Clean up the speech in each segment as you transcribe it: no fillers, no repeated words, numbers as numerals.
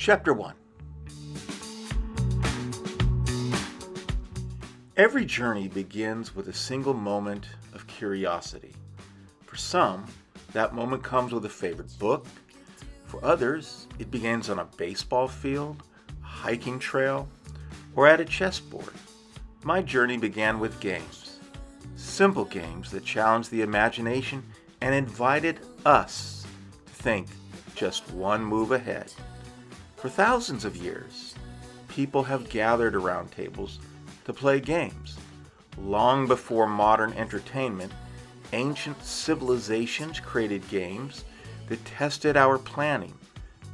Chapter 1. Every journey begins with a single moment of curiosity. For some, that moment comes with a favorite book. For others, it begins on a baseball field, a hiking trail, or at a chessboard. My journey began with games. Simple games that challenged the imagination and invited us to think just one move ahead. For thousands of years, people have gathered around tables to play games. Long before modern entertainment, ancient civilizations created games that tested our planning,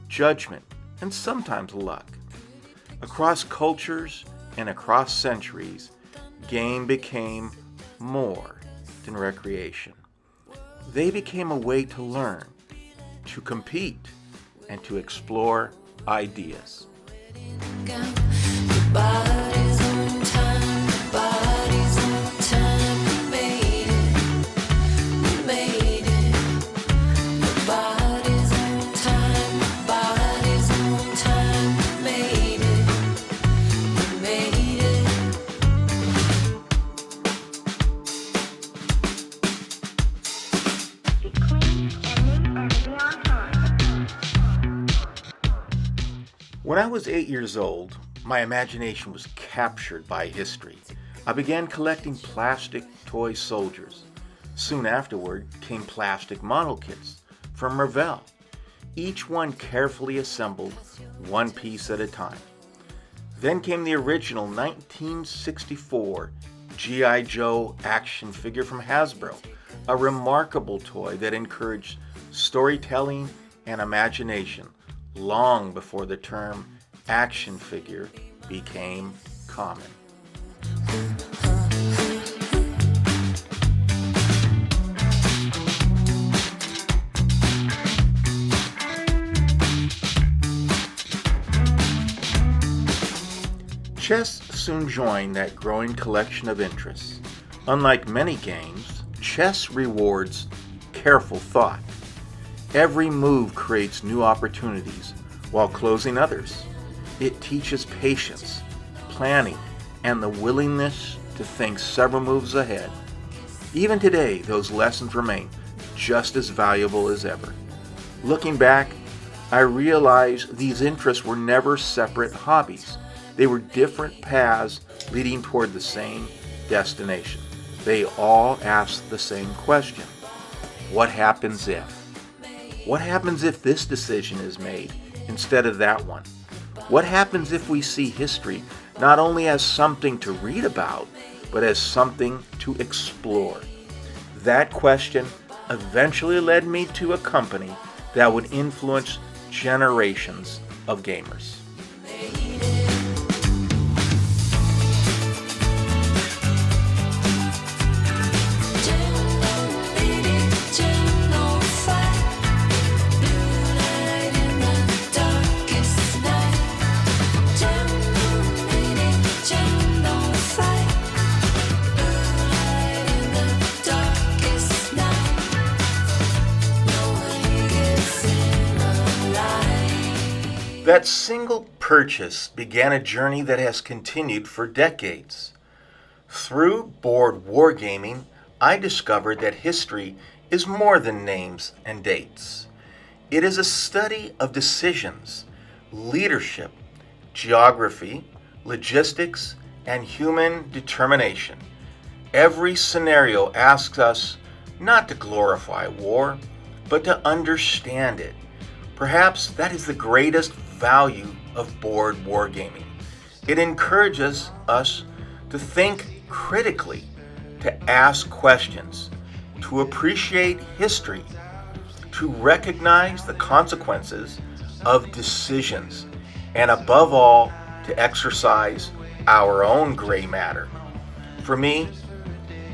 judgment, and sometimes luck. Across cultures and across centuries, game became more than recreation. They became a way to learn, to compete, and to explore ideas. When I was 8 years old, my imagination was captured by history. I began collecting plastic toy soldiers. Soon afterward came plastic model kits from Revell, each one carefully assembled, one piece at a time. Then came the original 1964 G.I. Joe action figure from Hasbro, a remarkable toy that encouraged storytelling and imagination long before the term action figure became common. Chess soon joined that growing collection of interests. Unlike many games, chess rewards careful thought. Every move creates new opportunities while closing others. It teaches patience, planning, and the willingness to think several moves ahead. Even today, those lessons remain just as valuable as ever. Looking back, I realize these interests were never separate hobbies. They were different paths leading toward the same destination. They all asked the same question: what happens if? What happens if this decision is made instead of that one? What happens if we see history not only as something to read about, but as something to explore? That question eventually led me to a company that would influence generations of gamers. That single purchase began a journey that has continued for decades. Through board wargaming, I discovered that history is more than names and dates. It is a study of decisions, leadership, geography, logistics, and human determination. Every scenario asks us not to glorify war, but to understand it. Perhaps that is the greatest value of board wargaming. It encourages us to think critically, to ask questions, to appreciate history, to recognize the consequences of decisions, and above all, to exercise our own gray matter. For me,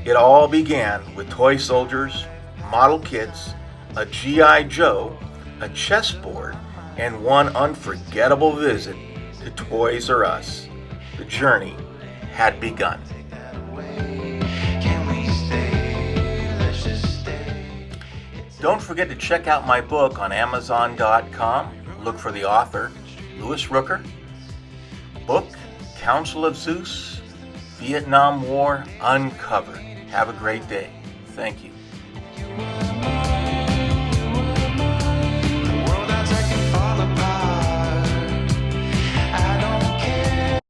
it all began with toy soldiers, model kits, a G.I. Joe, a chessboard, and one unforgettable visit to Toys R Us. The journey had begun. Don't forget to check out my book on Amazon.com. Look for the author. Louis Rooker. Book, Council of Zeus, Vietnam War Uncovered. Have a great day. Thank you.